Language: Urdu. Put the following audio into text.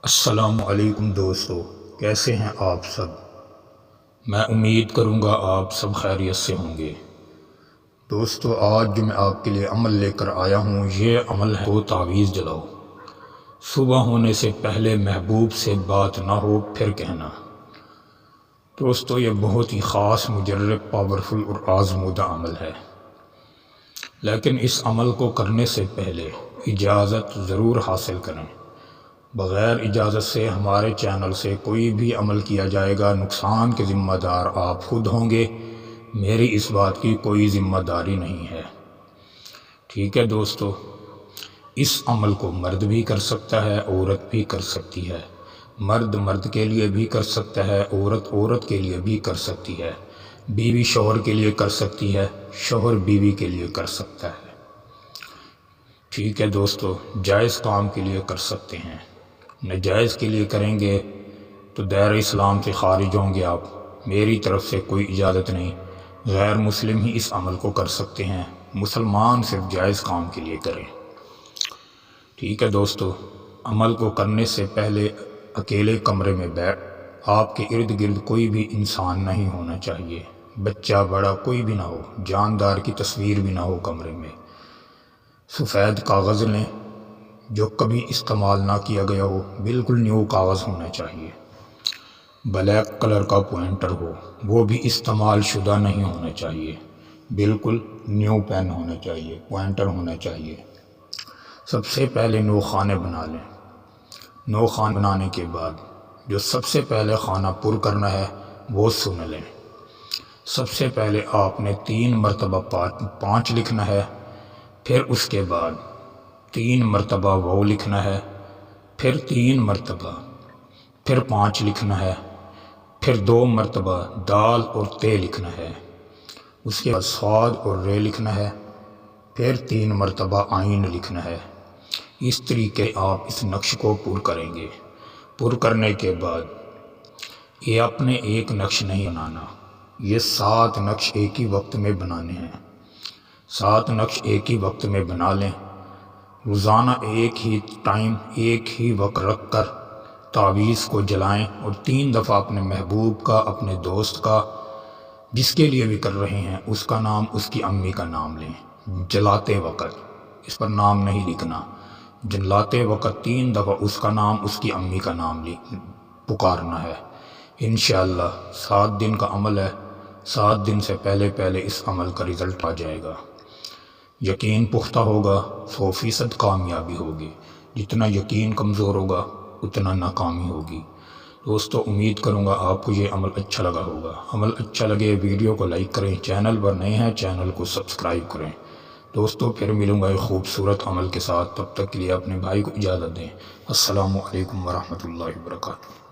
السلام علیکم دوستو، کیسے ہیں آپ سب؟ میں امید کروں گا آپ سب خیریت سے ہوں گے۔ دوستو، آج جو میں آپ کے لیے عمل لے کر آیا ہوں، یہ عمل ہے: 2 تعویذ جلاؤ۔ صبح ہونے سے پہلے محبوب سے بات نہ ہو پھر کہنا۔ دوستو، یہ بہت ہی خاص، مجرب، پاورفل اور آزمودہ عمل ہے، لیکن اس عمل کو کرنے سے پہلے اجازت ضرور حاصل کریں۔ بغیر اجازت سے ہمارے چینل سے کوئی بھی عمل کیا جائے گا، نقصان کے ذمہ دار آپ خود ہوں گے، میری اس بات کی کوئی ذمہ داری نہیں ہے۔ ٹھیک ہے دوستو، اس عمل کو مرد بھی کر سکتا ہے، عورت بھی کر سکتی ہے۔ مرد مرد کے لیے بھی کر سکتا ہے، عورت عورت کے لیے بھی کر سکتی ہے، بیوی شوہر کے لیے کر سکتی ہے، شوہر بیوی کے لیے کر سکتا ہے۔ ٹھیک ہے دوستو، جائز کام کے لیے کر سکتے ہیں، ناجائز کے لیے کریں گے تو دائرہ اسلام سے خارج ہوں گے آپ، میری طرف سے کوئی اجازت نہیں۔ غیر مسلم ہی اس عمل کو کر سکتے ہیں، مسلمان صرف جائز کام کے لیے کریں۔ ٹھیک ہے دوستو، عمل کو کرنے سے پہلے اکیلے کمرے میں بیٹھ، آپ کے ارد گرد کوئی بھی انسان نہیں ہونا چاہیے، بچہ بڑا کوئی بھی نہ ہو، جاندار کی تصویر بھی نہ ہو کمرے میں۔ سفید کاغذ لیں جو کبھی استعمال نہ کیا گیا ہو، بالکل نیو کاغذ ہونا چاہیے۔ بلیک کلر کا پوائنٹر ہو، وہ بھی استعمال شدہ نہیں ہونا چاہیے، بالکل نیو پین ہونا چاہیے، پوائنٹر ہونا چاہیے۔ سب سے پہلے 9 خانے بنا لیں۔ 9 خانے بنانے کے بعد جو سب سے پہلے خانہ پر کرنا ہے وہ سن لیں۔ سب سے پہلے آپ نے 3 مرتبہ 5 لکھنا ہے، پھر اس کے بعد 3 مرتبہ واو لکھنا ہے، پھر 3 مرتبہ، پھر 5 لکھنا ہے، پھر 2 مرتبہ دال اور تے لکھنا ہے، اس کے بعد صاد اور رے لکھنا ہے، پھر 3 مرتبہ آئین لکھنا ہے۔ اس طریقے آپ اس نقش کو پر کریں گے۔ پر کرنے کے بعد یہ اپنے ایک نقش نہیں بنانا، یہ 7 نقش ایک ہی وقت میں بنانے ہیں۔ 7 نقش ایک ہی وقت میں بنا لیں۔ روزانہ ایک ہی ٹائم، ایک ہی وقت رکھ کر تعویذ کو جلائیں، اور 3 دفعہ اپنے محبوب کا، اپنے دوست کا، جس کے لیے بھی کر رہے ہیں اس کا نام، اس کی امی کا نام لیں۔ جلاتے وقت اس پر نام نہیں لکھنا، جلاتے وقت 3 دفعہ اس کا نام، اس کی امی کا نام پکارنا ہے۔ انشاءاللہ 7 دن کا عمل ہے، 7 دن سے پہلے اس عمل کا رزلٹ آ جائے گا۔ یقین پختہ ہوگا، 100% کامیابی ہوگی۔ جتنا یقین کمزور ہوگا اتنا ناکامی ہوگی۔ دوستو، امید کروں گا آپ کو یہ عمل اچھا لگا ہوگا۔ عمل اچھا لگے ویڈیو کو لائک کریں، چینل پر نئے ہیں چینل کو سبسکرائب کریں۔ دوستو، پھر ملوں گا ایک خوبصورت عمل کے ساتھ، تب تک کے لیے اپنے بھائی کو اجازت دیں۔ السلام علیکم ورحمۃ اللہ وبرکاتہ۔